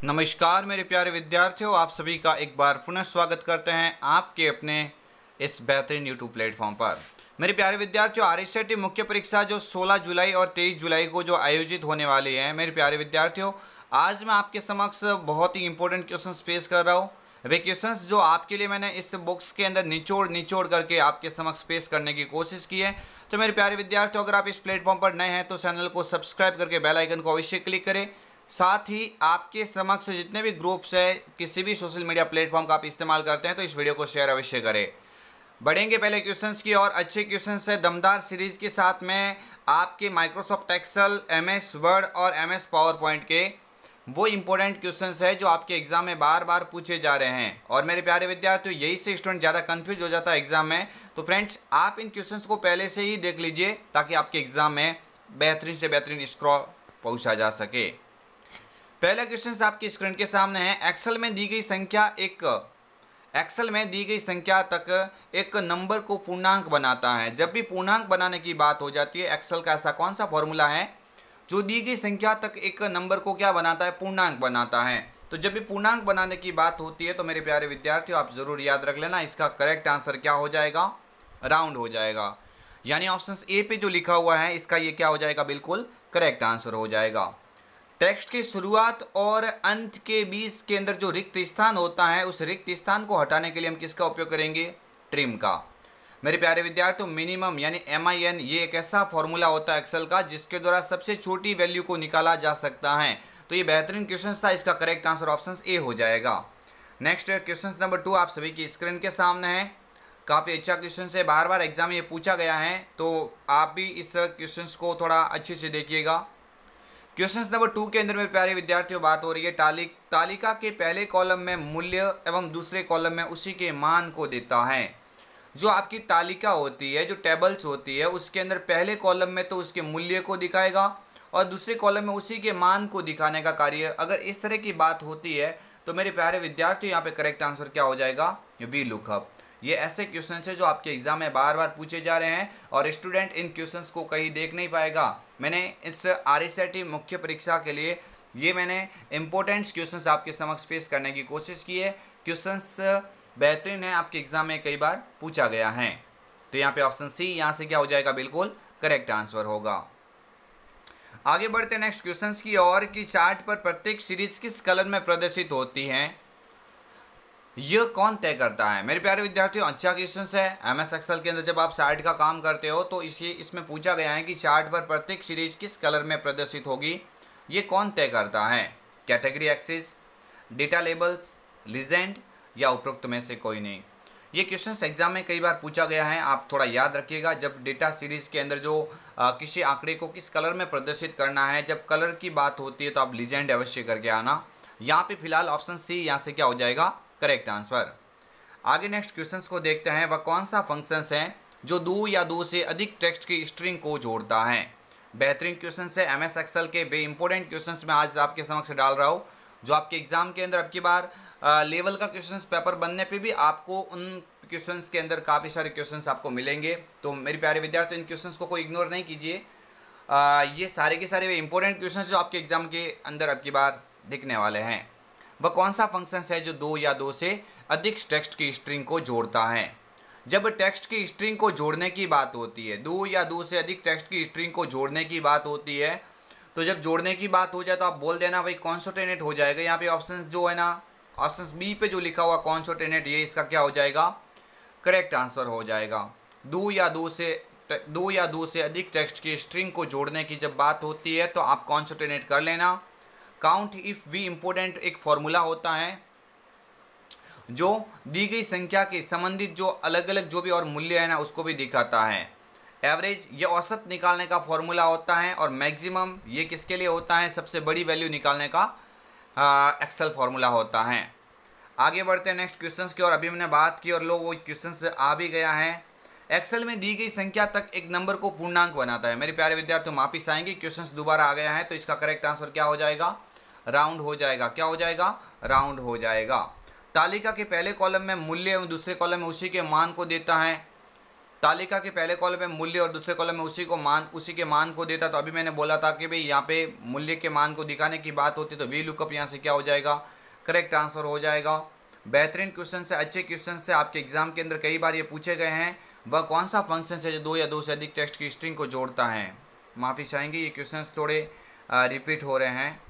नमस्कार मेरे प्यारे विद्यार्थियों, आप सभी का एक बार पुनः स्वागत करते हैं आपके अपने इस बेहतरीन यूट्यूब प्लेटफॉर्म पर। मेरे प्यारे विद्यार्थियों, आरएसआईटी मुख्य परीक्षा जो 16 जुलाई और 23 जुलाई को जो आयोजित होने वाली है, मेरे प्यारे विद्यार्थियों, आज मैं आपके समक्ष बहुत ही इंपॉर्टेंट क्वेश्चंस पेश कर रहा हूँ। वे क्वेश्चंस जो आपके लिए मैंने इस बॉक्स के अंदर निचोड़ करके आपके समक्ष पेश करने की कोशिश की है। तो मेरे प्यारे विद्यार्थियों, अगर आप इस प्लेटफॉर्म पर नए हैं तो चैनल को सब्सक्राइब करके बेल आइकन को अवश्य क्लिक करें। साथ ही आपके समक्ष जितने भी ग्रुप्स है, किसी भी सोशल मीडिया प्लेटफॉर्म का आप इस्तेमाल करते हैं तो इस वीडियो को शेयर अवश्य करें। बढ़ेंगे पहले क्वेश्चंस की और अच्छे क्वेश्चंस है दमदार सीरीज के साथ में आपके माइक्रोसॉफ्ट एक्सेल, एमएस वर्ड और एमएस पावर पॉइंट के वो इंपॉर्टेंट क्वेश्चंस है जो आपके एग्जाम में बार बार पूछे जा रहे हैं। और मेरे प्यारे विद्यार्थियों, यही से स्टूडेंट ज़्यादा कंफ्यूज हो जाता है एग्जाम में। तो फ्रेंड्स, आप इन क्वेश्चंस को पहले से ही देख लीजिए ताकि आपके एग्जाम में बेहतरीन से बेहतरीन स्कोर पहुँचा जा सके। पहला क्वेश्चन आपकी स्क्रीन के सामने है। एक्सेल में दी गई संख्या तक एक नंबर को पूर्णांक बनाता है। जब भी पूर्णांक बनाने की बात हो जाती है, एक्सेल का ऐसा कौन सा फॉर्मूला है जो दी गई संख्या तक एक नंबर को क्या बनाता है? पूर्णांक बनाता है। तो जब भी पूर्णांक बनाने की बात होती है तो मेरे प्यारे विद्यार्थियों, आप जरूर याद रख लेना, इसका करेक्ट आंसर क्या हो जाएगा? राउंड हो जाएगा। यानी ऑप्शन ए पे जो लिखा हुआ है इसका ये क्या हो जाएगा? बिल्कुल करेक्ट आंसर हो जाएगा। टेक्स्ट की शुरुआत और अंत के बीच के अंदर जो रिक्त स्थान होता है, उस रिक्त स्थान को हटाने के लिए हम किसका उपयोग करेंगे? ट्रिम का। मेरे प्यारे विद्यार्थियों, मिनिमम यानी MIN ये एक ऐसा फॉर्मूला होता है एक्सेल का जिसके द्वारा सबसे छोटी वैल्यू को निकाला जा सकता है। तो ये बेहतरीन क्वेश्चन था, इसका करेक्ट आंसर ऑप्शन ए हो जाएगा। नेक्स्ट क्वेश्चन नंबर 2 आप सभी की स्क्रीन के सामने है। काफ़ी अच्छा क्वेश्चन है, बार बार एग्जाम में ये पूछा गया है, तो आप भी इस क्वेश्चन को थोड़ा अच्छे से देखिएगा। क्वेश्चन नंबर 2 के अंदर मेरे प्यारे विद्यार्थियों बात हो रही है तालिका के पहले कॉलम में मूल्य एवं दूसरे कॉलम में उसी के मान को देता है। जो आपकी तालिका होती है, जो टेबल्स होती है, उसके अंदर पहले कॉलम में तो उसके मूल्य को दिखाएगा और दूसरे कॉलम में उसी के मान को दिखाने का कार्य। अगर इस तरह की बात होती है तो मेरे प्यारे विद्यार्थियों, यहाँ पे करेक्ट आंसर क्या हो जाएगा? V lookup. ये ऐसे क्वेश्चन है जो आपके एग्जाम में बार बार पूछे जा रहे हैं और स्टूडेंट इन क्वेश्चंस को कहीं देख नहीं पाएगा। मैंने इस RSAT मुख्य परीक्षा के लिए ये मैंने इंपॉर्टेंट क्वेश्चंस आपके समक्ष पेश करने की कोशिश की है। क्वेश्चंस बेहतरीन है, आपके एग्जाम में कई बार पूछा गया है। तो यहाँ पे ऑप्शन सी यहाँ से क्या हो जाएगा? बिल्कुल करेक्ट आंसर होगा। आगे बढ़ते नेक्स्ट क्वेश्चन की ओर कि चार्ट पर प्रत्येक सीरीज किस कलर में प्रदर्शित होती है, यह कौन तय करता है? मेरे प्यारे विद्यार्थियों, अच्छा क्वेश्चन है। MS एक्सेल के अंदर जब आप चार्ट का काम करते हो तो इसमें पूछा गया है कि चार्ट पर प्रत्येक सीरीज किस कलर में प्रदर्शित होगी, ये कौन तय करता है? Category axis, data labels, legend या उपरोक्त में से कोई नहीं। ये क्वेश्चन एग्जाम में कई बार पूछा गया है, आप थोड़ा याद रखिएगा। जब डेटा सीरीज के अंदर जो किसी आंकड़े को किस कलर में प्रदर्शित करना है, जब कलर की बात होती है तो आप लीजेंड अवश्य करके आना। यहाँ पे फिलहाल ऑप्शन सी यहाँ से क्या हो जाएगा? Correct answer. आगे नेक्स्ट क्वेश्चंस को देखते हैं। वह कौन सा फंक्शंस है जो 2 या 2 से अधिक टेक्स्ट की स्ट्रिंग को जोड़ता है? बेहतरीन क्वेश्चंस है। MS एक्सेल के वे इंपॉर्टेंट क्वेश्चंस मैं आज आपके समक्ष डाल रहा हूँ, जो आपके एग्जाम के अंदर अब की बार लेवल का क्वेश्चंस पेपर बनने पे भी आपको उन क्वेश्चंस के अंदर काफ़ी सारे क्वेश्चंस आपको मिलेंगे। तो मेरे प्यारे विद्यार्थियों, इन क्वेश्चंस को कोई इग्नोर नहीं कीजिए। ये सारे के सारे वे इंपॉर्टेंट क्वेश्चन जो आपके एग्जाम के अंदर अब की बार दिखने वाले हैं। वह कौन सा फंक्शन है जो 2 या 2 से अधिक टेक्स्ट की स्ट्रिंग को जोड़ता है? जब टेक्स्ट की स्ट्रिंग को जोड़ने की बात होती है, 2 या 2 से अधिक टेक्स्ट की स्ट्रिंग को जोड़ने की बात होती है, तो जब जोड़ने की बात हो जाए तो आप बोल देना भाई कॉन्सोटेनेट हो जाएगा। यहाँ पे ऑप्शन जो है ना, ऑप्शन बी पे जो लिखा हुआ कॉन्सोटेनेट, ये इसका क्या हो जाएगा? करेक्ट आंसर हो जाएगा। 2 या 2 से अधिक टेक्स्ट की स्ट्रिंग को जोड़ने की जब बात होती है तो आप कॉन्सोटेनेट कर लेना। काउंट इफ वी इंपॉर्टेंट एक फॉर्मूला होता है जो दी गई संख्या के संबंधित जो अलग अलग जो भी और मूल्य है ना, उसको भी दिखाता है। एवरेज ये औसत निकालने का फॉर्मूला होता है और मैक्सिमम ये किसके लिए होता है? सबसे बड़ी वैल्यू निकालने का एक्सेल फॉर्मूला होता है। आगे बढ़ते हैं नेक्स्ट क्वेश्चंस की और अभी मैंने बात की और लोग वो क्वेश्चंस आ भी गया है। एक्सेल में दी गई संख्या तक एक नंबर को पूर्णांक बनाता है। मेरे प्यारे विद्यार्थियों, वापिस आएंगे, क्वेश्चंस दोबारा आ गया है, तो इसका करेक्ट आंसर क्या हो जाएगा? राउंड हो जाएगा। क्या हो जाएगा? राउंड हो जाएगा। तालिका के पहले कॉलम में मूल्य एवं दूसरे कॉलम में उसी के मान को देता है। तालिका के पहले कॉलम में मूल्य और दूसरे कॉलम में उसी के मान को देता। तो अभी मैंने बोला था कि भाई यहाँ पे मूल्य के मान को दिखाने की बात होती है तो वी लुकअप यहाँ से क्या हो जाएगा, करेक्ट आंसर हो जाएगा। बेहतरीन क्वेश्चन से, अच्छे क्वेश्चन से, आपके एग्जाम के अंदर कई बार ये पूछे गए हैं। वह कौन सा फंक्शन है जो दो या दो से अधिक टेक्स्ट की स्ट्रिंग को जोड़ता है। माफ़ी चाहेंगे, ये क्वेश्चन थोड़े रिपीट हो रहे हैं।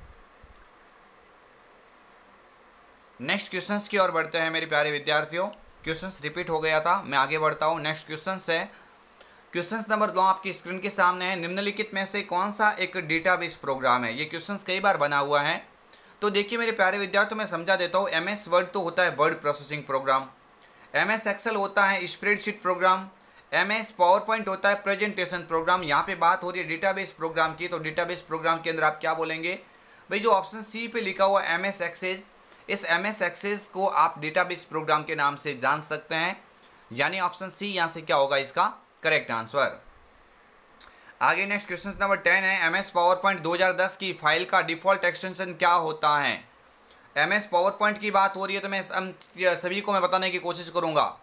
नेक्स्ट क्वेश्चंस की ओर बढ़ते हैं मेरे प्यारे विद्यार्थियों। क्वेश्चंस रिपीट हो गया था, मैं आगे बढ़ता हूँ। नेक्स्ट क्वेश्चंस है, क्वेश्चंस नंबर 2 आपकी स्क्रीन के सामने है। निम्नलिखित में से कौन सा एक डेटाबेस प्रोग्राम है। ये क्वेश्चंस कई बार बना हुआ है। तो देखिए मेरे प्यारे विद्यार्थियों, मैं समझा देता हूँ। MS वर्ड तो होता है Word processing program, MS Excel होता है spreadsheet program, MS PowerPoint होता है प्रेजेंटेशन प्रोग्राम। यहाँ पे बात हो रही है डेटाबेस प्रोग्राम की, तो डेटाबेस प्रोग्राम के अंदर आप क्या बोलेंगे भाई, जो ऑप्शन सी पे लिखा हुआ MS एक्सेस, इस MS एक्सेस को आप डेटाबेस प्रोग्राम के नाम से जान सकते हैं। यानी ऑप्शन सी यहाँ से क्या होगा इसका करेक्ट आंसर। आगे नेक्स्ट क्वेश्चन नंबर 10 है। MS पावर पॉइंट 2010 की फाइल का डिफॉल्ट एक्सटेंशन क्या होता है। MS पावर पॉइंट की बात हो रही है तो मैं सभी को मैं बताने की कोशिश करूंगा।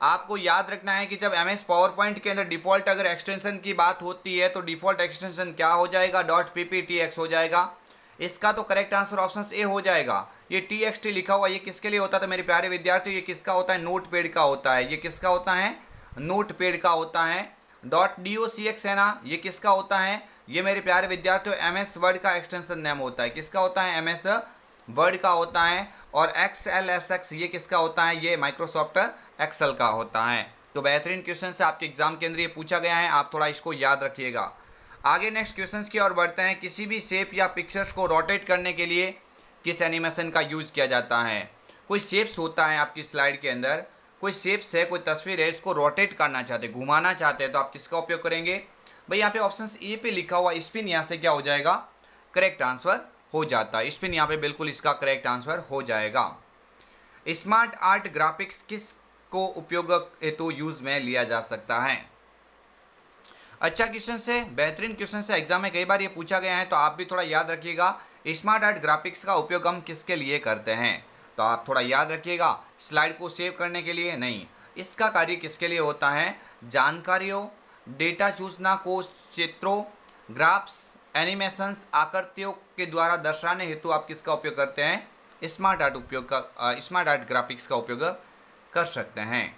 आपको याद रखना है कि जब MS पावर पॉइंट के अंदर डिफॉल्ट अगर एक्सटेंशन की बात होती है तो डिफॉल्ट एक्सटेंशन क्या हो जाएगा, .pptx हो जाएगा। इसका तो करेक्ट आंसर ऑप्शन ए हो जाएगा। ये txt लिखा हुआ ये किसके लिए होता है तो मेरे प्यारे विद्यार्थियों, ये किसका होता है, नोट पैड का होता है। ये किसका होता है, नोट पैड का होता है। .docx है ना, ये किसका होता है, ये मेरे प्यारे विद्यार्थियों MS वर्ड का एक्सटेंशन नेम होता है। किसका होता है, MS वर्ड का होता है। और XLSX ये किसका होता है, ये माइक्रोसॉफ्ट एक्सेल का होता है। तो बेहतरीन क्वेश्चन से आपके एग्जाम के अंदर ये पूछा गया है, आप थोड़ा इसको याद रखिएगा। आगे नेक्स्ट क्वेश्चंस की ओर बढ़ते हैं। किसी भी शेप या पिक्चर्स को रोटेट करने के लिए किस एनिमेशन का यूज किया जाता है। कोई शेप्स होता है आपकी स्लाइड के अंदर, कोई शेप्स है, कोई तस्वीर है, इसको रोटेट करना चाहते हैं, घुमाना चाहते हैं, तो आप किसका उपयोग करेंगे भाई। यहाँ पे ऑप्शन ए पे लिखा हुआ स्पिन, यहाँ से क्या हो जाएगा करेक्ट आंसर हो जाता है। स्पिन यहाँ पे बिल्कुल इसका करेक्ट आंसर हो जाएगा। स्मार्ट आर्ट ग्राफिक्स किस को उपयोग हेतु यूज में लिया जा सकता है। अच्छा क्वेश्चन से, बेहतरीन क्वेश्चन से, एग्जाम में कई बार ये पूछा गया है तो आप भी थोड़ा याद रखिएगा। स्मार्ट आर्ट ग्राफिक्स का उपयोग हम किसके लिए करते हैं, तो आप थोड़ा याद रखिएगा। स्लाइड को सेव करने के लिए नहीं, इसका कार्य किसके लिए होता है, जानकारियों, डेटा सूचना को चित्रों, ग्राफ्स, एनिमेशंस, आकृतियों के द्वारा दर्शाने हेतु आप किसका उपयोग करते हैं, स्मार्ट आर्ट ग्राफिक्स का उपयोग कर सकते हैं।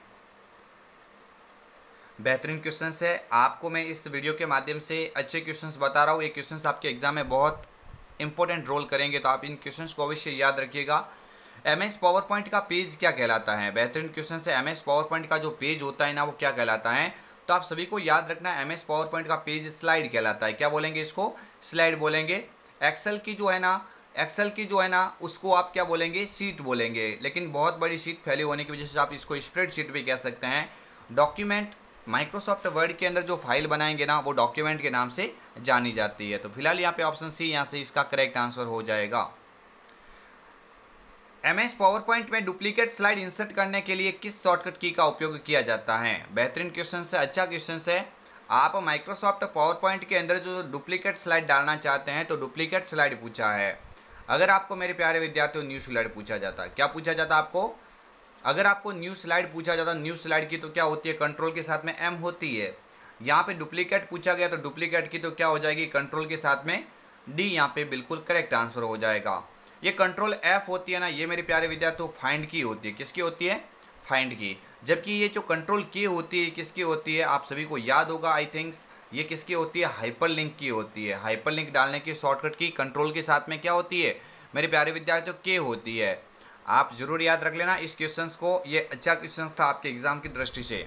बेहतरीन क्वेश्चन है, आपको मैं इस वीडियो के माध्यम से अच्छे क्वेश्चंस बता रहा हूँ। ये क्वेश्चंस आपके एग्जाम में बहुत इंपॉर्टेंट रोल करेंगे, तो आप इन क्वेश्चंस को अवश्य याद रखिएगा। MS पावर पॉइंट का पेज क्या कहलाता है। बेहतरीन क्वेश्चन है, MS पावर पॉइंट का जो पेज होता है ना वो क्या कहलाता है, तो आप सभी को याद रखना है MS पावर पॉइंट का पेज स्लाइड कहलाता है। क्या बोलेंगे इसको, स्लाइड बोलेंगे। एक्सेल की जो है ना उसको आप क्या बोलेंगे, सीट बोलेंगे। लेकिन बहुत बड़ी सीट फैली होने की वजह से आप इसको स्प्रेडशीट भी कह सकते हैं। डॉक्यूमेंट, माइक्रोसॉफ्ट वर्ड के अंदर जो फाइल बनाएंगे ना वो डॉक्यूमेंट के नाम से जानी जाती है। तो फिलहाल यहाँ पे ऑप्शन सी यहाँ से इसका करेक्ट आंसर हो जाएगा। MS पावर पॉइंट में डुप्लीकेट स्लाइड इंसर्ट करने के लिए किस शॉर्टकट की का उपयोग किया जाता है। बेहतरीन क्वेश्चन है, अच्छा क्वेश्चन है। आप माइक्रोसॉफ्ट पावर पॉइंट के अंदर जो डुप्लीकेट स्लाइड डालना चाहते हैं तो डुप्लीकेट स्लाइड पूछा है। अगर आपको मेरे प्यारे विद्यार्थियों न्यू स्लाइड पूछा जाता, क्या पूछा जाता आपको, अगर आपको न्यू स्लाइड पूछा जाता, न्यू स्लाइड की तो क्या होती है, कंट्रोल के साथ में M होती है। यहाँ पे डुप्लीकेट पूछा गया तो डुप्लीकेट की तो क्या हो जाएगी, कंट्रोल के साथ में D, यहाँ पे बिल्कुल करेक्ट आंसर हो जाएगा। ये कंट्रोल F होती है ना, ये मेरे प्यारे विद्यार्थियों फाइंड की होती है। किसकी होती है, फाइंड की। जबकि ये जो कंट्रोल की होती है किसकी होती है, आप सभी को याद होगा आई थिंक्स, ये किसकी होती है, हाइपरलिंक की होती है। हाइपरलिंक डालने की शॉर्टकट की कंट्रोल के साथ में क्या होती है मेरे प्यारे विद्यार्थियों, के होती है। आप जरूर याद रख लेना इस क्वेश्चन को, ये अच्छा क्वेश्चन था आपके एग्जाम की दृष्टि से।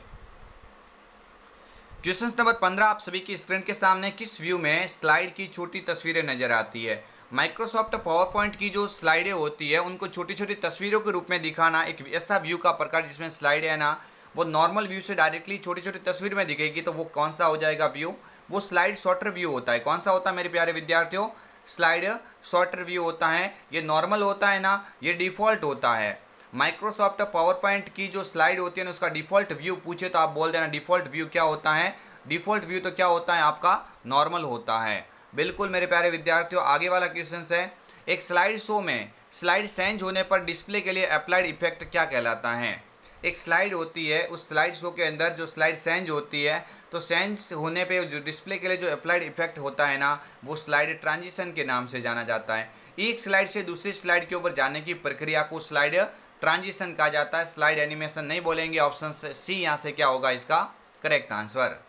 क्वेश्चन नंबर 15 आप सभी की स्क्रीन के सामने, किस व्यू में स्लाइड की छोटी तस्वीरें नजर आती है। माइक्रोसॉफ्ट पावर पॉइंट की जो स्लाइडें होती है उनको छोटी छोटी तस्वीरों के रूप में दिखाना एक ऐसा व्यू का प्रकार जिसमें स्लाइड है ना वो नॉर्मल व्यू से डायरेक्टली छोटी छोटी तस्वीर में दिखेगी, तो वो कौन सा हो जाएगा व्यू, वो स्लाइड शॉर्टर व्यू होता है। कौन सा होता है मेरे प्यारे विद्यार्थियों, स्लाइड शॉर्टर व्यू होता है। ये नॉर्मल होता है ना, ये डिफॉल्ट होता है। माइक्रोसॉफ्ट पावर पॉइंट की जो स्लाइड होती है ना उसका डिफॉल्ट व्यू पूछे तो आप बोल देना डिफॉल्ट व्यू क्या होता है, डिफॉल्ट व्यू तो क्या होता है आपका नॉर्मल होता है। बिल्कुल मेरे प्यारे विद्यार्थियों, आगे वाला क्वेश्चन है, एक स्लाइड शो में स्लाइड चेंज होने पर डिस्प्ले के लिए अप्लाइड इफेक्ट क्या कहलाता है। एक स्लाइड होती है, उस स्लाइड शो के अंदर जो स्लाइड चेंज होती है, तो चेंज होने पे जो डिस्प्ले के लिए जो अप्लाइड इफेक्ट होता है ना, वो स्लाइड ट्रांजिशन के नाम से जाना जाता है। एक स्लाइड से दूसरी स्लाइड के ऊपर जाने की प्रक्रिया को स्लाइड ट्रांजिशन कहा जाता है, स्लाइड एनिमेशन नहीं बोलेंगे। ऑप्शन सी यहाँ से क्या होगा इसका correct answer.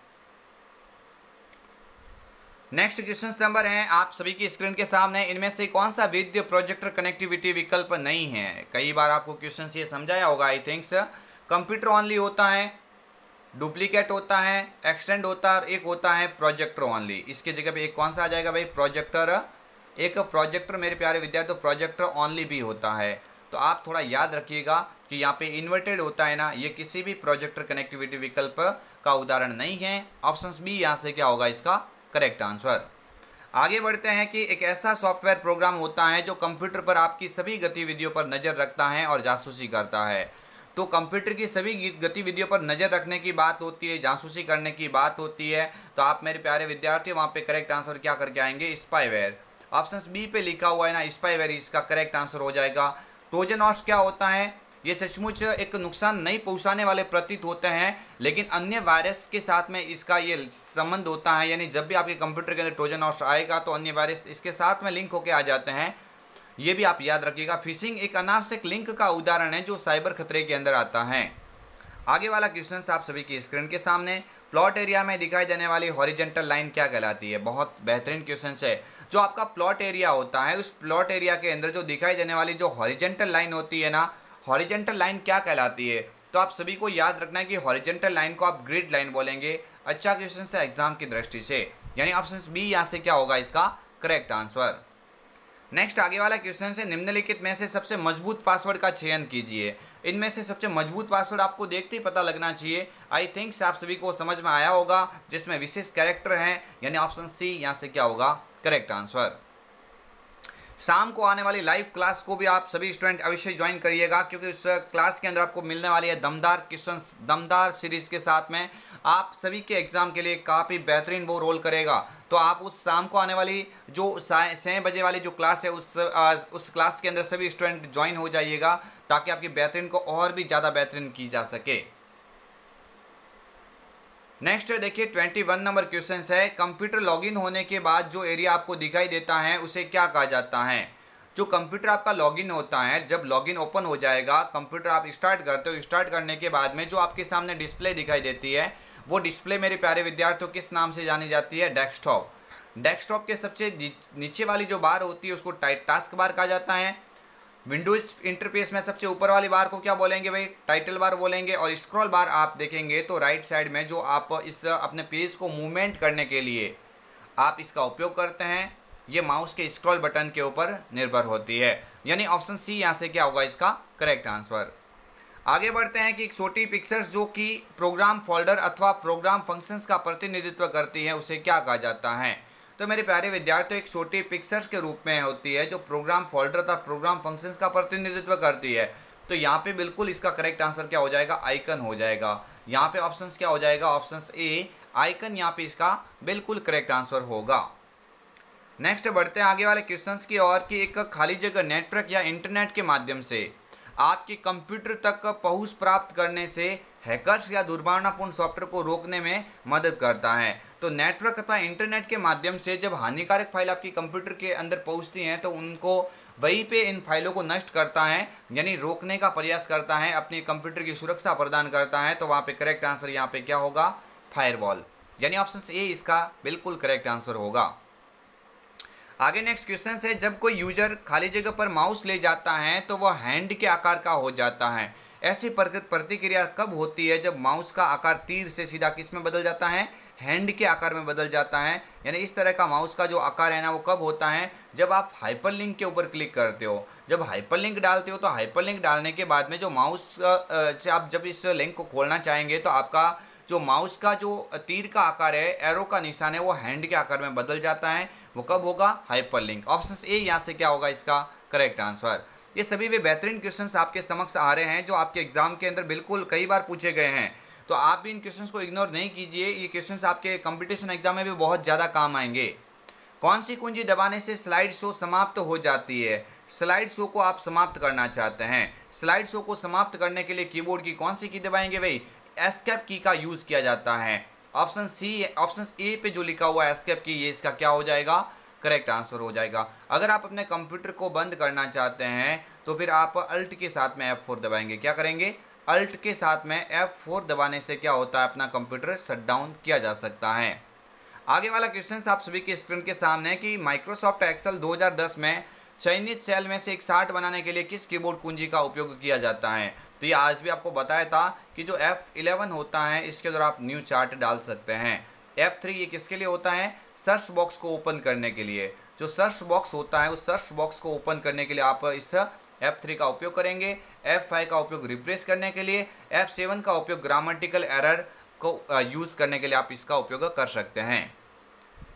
Next question number है आप सभी की स्क्रीन के सामने, इनमें से कौन सा वीडियो प्रोजेक्टर कनेक्टिविटी विकल्प नहीं है। कई बार आपको क्वेश्चन ये समझाया होगा आई थिंक्स। कंप्यूटर ओनली होता है, डुप्लीकेट होता है, एक्सटेंड होता है और एक होता है प्रोजेक्टर ओनली। इसके जगह पे एक कौन सा आ जाएगा भाई, प्रोजेक्टर। एक प्रोजेक्टर मेरे प्यारे विद्यार्थियों प्रोजेक्टर ओनली भी होता है। तो आप थोड़ा याद रखिएगा कि यहाँ पे इन्वर्टेड होता है ना, ये किसी भी प्रोजेक्टर कनेक्टिविटी विकल्प का उदाहरण नहीं है। ऑप्शन बी यहाँ से क्या होगा इसका करेक्ट आंसर। आगे बढ़ते हैं कि एक ऐसा सॉफ्टवेयर प्रोग्राम होता है जो कंप्यूटर पर आपकी सभी गतिविधियों पर नज़र रखता है और जासूसी करता है। तो कंप्यूटर की सभी गतिविधियों पर नज़र रखने की बात होती है, जासूसी करने की बात होती है। तो आप मेरे प्यारे विद्यार्थी वहाँ पे करेक्ट आंसर क्या करके आएंगे, स्पाईवेयर। ऑप्शन बी पे लिखा हुआ है ना स्पाईवेयर, इसका करेक्ट आंसर हो जाएगा। ट्रोजन हॉर्स क्या होता है, ये सचमुच एक नुकसान नहीं पहुंचाने वाले प्रतीत होते हैं, लेकिन अन्य वायरस के साथ में इसका ये संबंध होता है। यानी जब भी आपके कंप्यूटर के अंदर ट्रोजन हॉर्स आएगा तो अन्य वायरस इसके साथ में लिंक होकर आ जाते हैं। ये भी आप याद रखिएगा। फिशिंग एक अनावश्यक लिंक का उदाहरण है जो साइबर खतरे के अंदर आता है। आगे वाला क्वेश्चन आप सभी की स्क्रीन के सामने, प्लॉट एरिया में दिखाई देने वाली हॉरिजेंटल लाइन क्या कहलाती है। बहुत बेहतरीन क्वेश्चन है। जो आपका प्लॉट एरिया होता है, उस प्लॉट एरिया के अंदर जो दिखाई देने वाली जो हॉरिजेंटल लाइन होती है ना, हॉरिजेंटल लाइन क्या कहलाती है। तो आप सभी को याद रखना है कि हॉरिजेंटल लाइन को आप ग्रिड लाइन बोलेंगे। अच्छा क्वेश्चन है एग्जाम की दृष्टि से, यानी ऑप्शन बी यहाँ से क्या होगा इसका करेक्ट आंसर। नेक्स्ट आगे वाला क्वेश्चन है, निम्नलिखित में से सबसे मजबूत पासवर्ड का चयन कीजिए। इनमें से सबसे मजबूत पासवर्ड आपको देखते ही पता लगना चाहिए। आई थिंक्स आप सभी को समझ में आया होगा, जिसमें विशेष कैरेक्टर हैं, यानी ऑप्शन सी यहाँ से क्या होगा करेक्ट आंसर। शाम को आने वाली लाइव क्लास को भी आप सभी स्टूडेंट अवश्य ज्वाइन करिएगा, क्योंकि उस क्लास के अंदर आपको मिलने वाली है दमदार क्वेश्चंस, दमदार सीरीज के साथ में आप सभी के एग्जाम के लिए काफ़ी बेहतरीन वो रोल करेगा। तो आप उस शाम को आने वाली जो 6 बजे वाली जो क्लास है उस क्लास के अंदर सभी स्टूडेंट ज्वाइन हो जाइएगा, ताकि आपकी बेहतरीन को और भी ज़्यादा बेहतरीन की जा सके। नेक्स्ट देखिए 21 नंबर क्वेश्चन है, कंप्यूटर लॉगिन होने के बाद जो एरिया आपको दिखाई देता है उसे क्या कहा जाता है। जो कंप्यूटर आपका लॉगिन होता है, जब लॉगिन ओपन हो जाएगा, कंप्यूटर आप स्टार्ट करते हो, स्टार्ट करने के बाद में जो आपके सामने डिस्प्ले दिखाई देती है, वो डिस्प्ले मेरे प्यारे विद्यार्थियों किस नाम से जानी जाती है, डेस्कटॉप। डेस्कटॉप के सबसे नीचे वाली जो बार होती है उसको टास्क बार कहा जाता है। विंडोज इंटरफेस में सबसे ऊपर वाली बार को क्या बोलेंगे भाई, टाइटल बार बोलेंगे। और स्क्रॉल बार आप देखेंगे तो राइट साइड में जो आप इस अपने पेज को मूवमेंट करने के लिए आप इसका उपयोग करते हैं, ये माउस के स्क्रॉल बटन के ऊपर निर्भर होती है। यानी ऑप्शन सी यहाँ से क्या होगा इसका करेक्ट आंसर। आगे बढ़ते हैं कि एक छोटी पिक्चर्स जो कि प्रोग्राम फोल्डर अथवा प्रोग्राम फंक्शंस का प्रतिनिधित्व करती है उसे क्या कहा जाता है। तो मेरे प्यारे विद्यार्थियों एक छोटी पिक्चर्स के रूप में होती है जो प्रोग्राम फोल्डर तथा प्रोग्राम फंक्शंस का प्रतिनिधित्व करती है। तो यहाँ पे बिल्कुल इसका करेक्ट आंसर क्या हो जाएगा, आइकन हो जाएगा। यहाँ पे ऑप्शंस क्या हो जाएगा, ऑप्शंस ए आइकन यहाँ पे इसका बिल्कुल करेक्ट आंसर होगा। नेक्स्ट बढ़ते हैं आगे वाले क्वेश्चंस की ओर कि एक खाली जगह नेटवर्क या इंटरनेट के माध्यम से आपके कंप्यूटर तक पहुंच प्राप्त करने से हैकर्स या दुर्भावनापूर्ण सॉफ्टवेयर को रोकने में मदद करता है। तो नेटवर्क अथवा इंटरनेट के माध्यम से जब हानिकारक फाइल आपकी कंप्यूटर के अंदर पहुंचती हैं तो उनको वहीं पे इन फाइलों को नष्ट करता है, यानी रोकने का प्रयास करता है, अपने कंप्यूटर की सुरक्षा प्रदान करता है। तो वहाँ पे करेक्ट आंसर यहाँ पे क्या होगा, फायरवॉल। यानी ऑप्शन ए इसका बिल्कुल करेक्ट आंसर होगा। आगे नेक्स्ट क्वेश्चन है, जब कोई यूजर खाली जगह पर माउस ले जाता है तो वह हैंड के आकार का हो जाता है। ऐसी प्रतिक्रिया कब होती है जब माउस का आकार तीर से सीधा किस में बदल जाता है, हैंड के आकार में बदल जाता है। यानी इस तरह का माउस का जो आकार है ना वो कब होता है, जब आप हाइपरलिंक के ऊपर क्लिक करते हो। जब हाइपरलिंक डालते हो तो हाइपरलिंक डालने के बाद में जो माउस से आप जब इस लिंक को खोलना चाहेंगे तो आपका जो माउस का जो तीर का आकार है, एरो का निशान है, वो हैंड के आकार में बदल जाता है। वो कब होगा, हाइपरलिंक। ऑप्शन ए यहाँ से क्या होगा इसका करेक्ट आंसर। ये सभी वे बेहतरीन क्वेश्चंस आपके समक्ष आ रहे हैं जो आपके एग्जाम के अंदर बिल्कुल कई बार पूछे गए हैं। तो आप भी इन क्वेश्चंस को इग्नोर नहीं कीजिए, ये क्वेश्चंस आपके कंपटीशन एग्जाम में भी बहुत ज़्यादा काम आएंगे। कौन सी कुंजी दबाने से स्लाइड शो समाप्त हो जाती है। स्लाइड शो को आप समाप्त करना चाहते हैं। स्लाइड शो को समाप्त करने के लिए कीबोर्ड की कौन सी की दबाएंगे भाई? एस्केप की का यूज किया जाता है। ऑप्शन सी, ऑप्शन ए पे जो लिखा हुआ है एस्केप की, ये इसका क्या हो जाएगा? करेक्ट आंसर हो जाएगा। अगर आप अपने कंप्यूटर को बंद करना चाहते हैं तो फिर आप अल्ट के साथ में F4 दबाएंगे। क्या करेंगे? अल्ट के साथ में F4 दबाने से क्या होता है? अपना कंप्यूटर शट डाउन किया जा सकता है। आगे वाला क्वेश्चन आप सभी के स्क्रीन के सामने है कि माइक्रोसॉफ्ट एक्सेल 2010 में चयनित सेल में से एक चार्ट बनाने के लिए किस कीबोर्ड कुंजी का उपयोग किया जाता है? तो ये आज भी आपको बताया था कि जो F11 होता है इसके द्वारा आप न्यू चार्ट डाल सकते हैं। F3 ये किसके लिए होता है? सर्च बॉक्स को ओपन करने के लिए। जो सर्च बॉक्स होता है उस सर्च बॉक्स को ओपन करने के लिए आप इस F3 का उपयोग करेंगे। F5 का उपयोग रिफ्रेश करने के लिए, F7 का उपयोग ग्रामेटिकल एरर को यूज़ करने के लिए आप इसका उपयोग कर सकते हैं।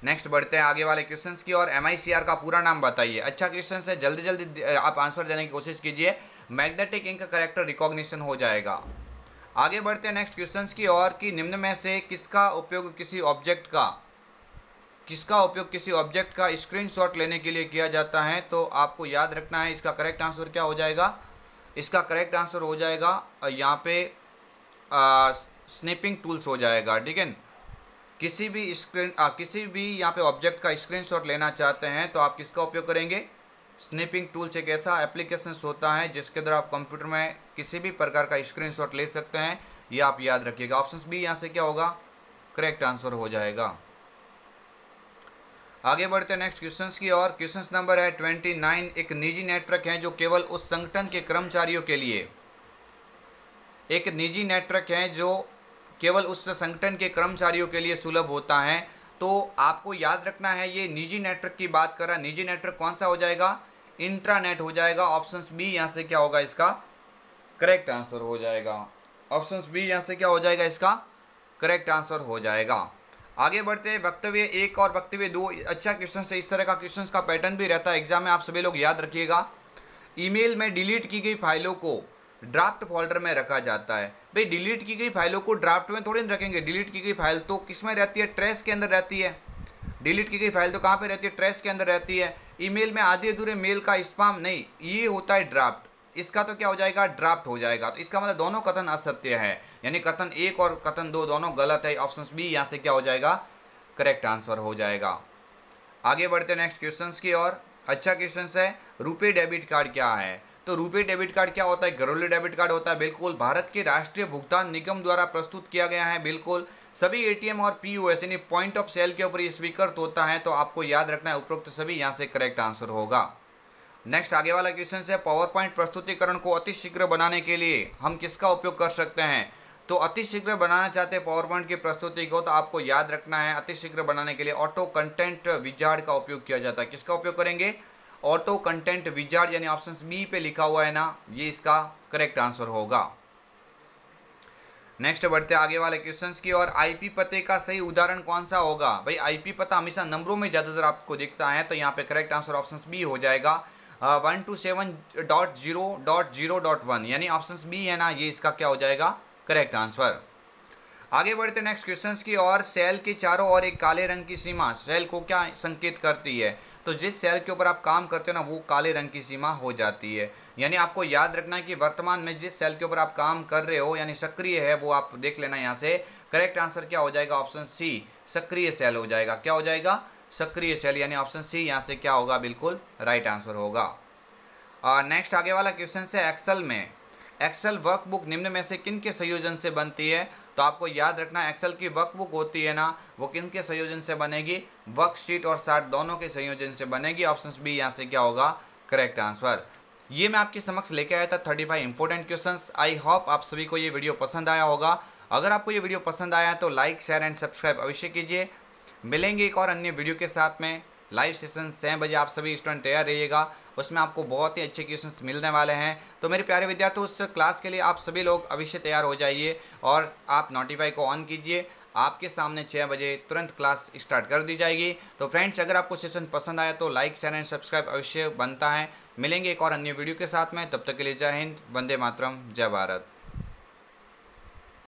नेक्स्ट बढ़ते हैं आगे वाले क्वेश्चंस की और MICR का पूरा नाम बताइए। अच्छा क्वेश्चन है, जल्दी जल्दी आप आंसर देने की कोशिश कीजिए। मैग्नेटिक इंक करेक्टर रिकॉग्निशन हो जाएगा। आगे बढ़ते हैं नेक्स्ट क्वेश्चंस की और कि निम्न में से किसका उपयोग किसी ऑब्जेक्ट का स्क्रीनशॉट लेने के लिए किया जाता है? तो आपको याद रखना है इसका करेक्ट आंसर क्या हो जाएगा? इसका करेक्ट आंसर हो जाएगा यहाँ पे स्नैपिंग टूल्स हो जाएगा। ठीक है, किसी भी यहाँ पे ऑब्जेक्ट का स्क्रीनशॉट लेना चाहते हैं तो आप किसका उपयोग करेंगे? स्नैपिंग टूल्स एक ऐसा एप्लीकेशन होता है जिसके द्वारा आप कंप्यूटर में किसी भी प्रकार का स्क्रीनशॉट ले सकते हैं। ये आप याद रखिएगा। ऑप्शन बी यहाँ से क्या होगा? करेक्ट आंसर हो जाएगा। आगे बढ़ते हैं नेक्स्ट क्वेश्चंस की और क्वेश्चन नंबर है 29। एक निजी नेटवर्क है जो केवल उस संगठन के कर्मचारियों के लिए, एक निजी नेटवर्क है जो केवल उस संगठन के कर्मचारियों के लिए सुलभ होता है। तो आपको याद रखना है ये निजी नेटवर्क की बात कर रहा है। निजी नेटवर्क कौन सा हो जाएगा? इंट्रानेट हो जाएगा। ऑप्शन बी यहाँ से क्या होगा? इसका करेक्ट आंसर हो जाएगा। ऑप्शन बी यहाँ से क्या हो जाएगा? इसका करेक्ट आंसर हो जाएगा। आगे बढ़ते हैं वक्तव्य 1 और वक्तव्य 2। अच्छा क्वेश्चन है, इस तरह का क्वेश्चन का पैटर्न भी रहता है एग्जाम में, आप सभी लोग याद रखिएगा। ईमेल में डिलीट की गई फाइलों को ड्राफ्ट फोल्डर में रखा जाता है। भाई डिलीट की गई फाइलों को ड्राफ्ट में थोड़ी रखेंगे। डिलीट की गई फाइल तो किस में रहती है? ट्रैश के अंदर रहती है। डिलीट की गई फाइल तो कहाँ पे रहती है? ट्रैश के अंदर रहती है। ईमेल में आधे अधूरे मेल का स्पैम नहीं, ये होता है ड्राफ्ट। इसका तो क्या हो जाएगा? ड्राफ्ट हो जाएगा। तो इसका मतलब दोनों कथन असत्य है, यानी कथन 1 और कथन 2 दोनों गलत है। ऑप्शन बी यहाँ से क्या हो जाएगा? करेक्ट आंसर हो जाएगा। आगे बढ़ते हैं नेक्स्ट क्वेश्चंस की और अच्छा क्वेश्चन है, रुपे डेबिट कार्ड क्या है? तो रुपे डेबिट कार्ड क्या होता है? घरेलू डेबिट कार्ड होता है। बिल्कुल, भारत के राष्ट्रीय भुगतान निगम द्वारा प्रस्तुत किया गया है। बिल्कुल, सभी एटीएम और POS यानी पॉइंट ऑफ सेल के ऊपर ये स्वीकृत होता है। तो आपको याद रखना है उपरोक्त सभी, यहाँ से करेक्ट आंसर होगा। नेक्स्ट आगे वाला क्वेश्चन है, पावर पॉइंट प्रस्तुतिकरण को अतिशीघ्र बनाने के लिए हम किसका उपयोग कर सकते हैं? तो अतिशीघ्र बनाना चाहते हैं पावर पॉइंट की प्रस्तुति को, तो आपको याद रखना है अतिशीघ्र बनाने के लिए ऑटो कंटेंट विजार्ड का उपयोग किया जाता है। किसका उपयोग करेंगे? ऑटो कंटेंट विजार्ड, यानी ऑप्शन बी पे लिखा हुआ है ना, ये इसका करेक्ट आंसर होगा। नेक्स्ट बढ़ते आगे वाले क्वेश्चंस की और आईपी पते का सही उदाहरण कौन सा होगा? भाई आईपी पता हमेशा नंबरों में ज्यादातर आपको दिखता है, तो यहाँ पे करेक्ट आंसर ऑप्शन बी हो जाएगा 127.0.0.1, यानी ऑप्शन बी है ना, ये इसका क्या हो जाएगा? Correct answer. आगे बढ़ते नेक्स्ट क्वेश्चंस की और सेल के चारों ओर एक काले रंग की सीमा सेल को क्या संकेत करती है? तो जिस सेल के ऊपर आप काम करते हो ना, वो काले रंग की सीमा हो जाती है। यानी आपको याद रखना है कि वर्तमान में जिस सेल के ऊपर आप काम कर रहे हो यानी सक्रिय है, वो आप देख लेना यहाँ से। करेक्ट आंसर क्या हो जाएगा? ऑप्शन सी, सक्रिय सेल हो जाएगा। क्या हो जाएगा? सक्रिय सेल, यानी ऑप्शन सी यहाँ से क्या होगा? बिल्कुल राइट आंसर होगा। नेक्स्ट आगे वाला क्वेश्चन है, एक्सेल में एक्सेल वर्कबुक निम्न में से किन के संयोजन से बनती है? तो आपको याद रखना एक्सेल की वर्कबुक होती है ना, वो किन के संयोजन से बनेगी? वर्कशीट और चार्ट दोनों के संयोजन से बनेगी। ऑप्शन बी यहाँ से क्या होगा? Correct answer. ये मैं आपके समक्ष लेके आया था 35 इंपॉर्टेंट क्वेश्चंस। आई होप आप सभी को ये वीडियो पसंद आया होगा। अगर आपको ये वीडियो पसंद आया तो लाइक शेयर एंड सब्सक्राइब अवश्य कीजिए। मिलेंगे एक और अन्य वीडियो के साथ में। लाइव सेशन 6 बजे आप सभी स्टूडेंट तैयार रहिएगा, उसमें आपको बहुत ही अच्छे क्वेश्चंस मिलने वाले हैं। तो मेरे प्यारे विद्यार्थी, उस क्लास के लिए आप सभी लोग अवश्य तैयार हो जाइए और आप नोटिफाई को ऑन कीजिए। आपके सामने 6 बजे तुरंत क्लास स्टार्ट कर दी जाएगी। तो फ्रेंड्स, अगर आपको सेशन पसंद आया तो लाइक शेयर एंड सब्सक्राइब अवश्य बनता है। मिलेंगे एक और अन्य वीडियो के साथ में, तब तक के लिए जय हिंद, वंदे मातरम, जय भारत।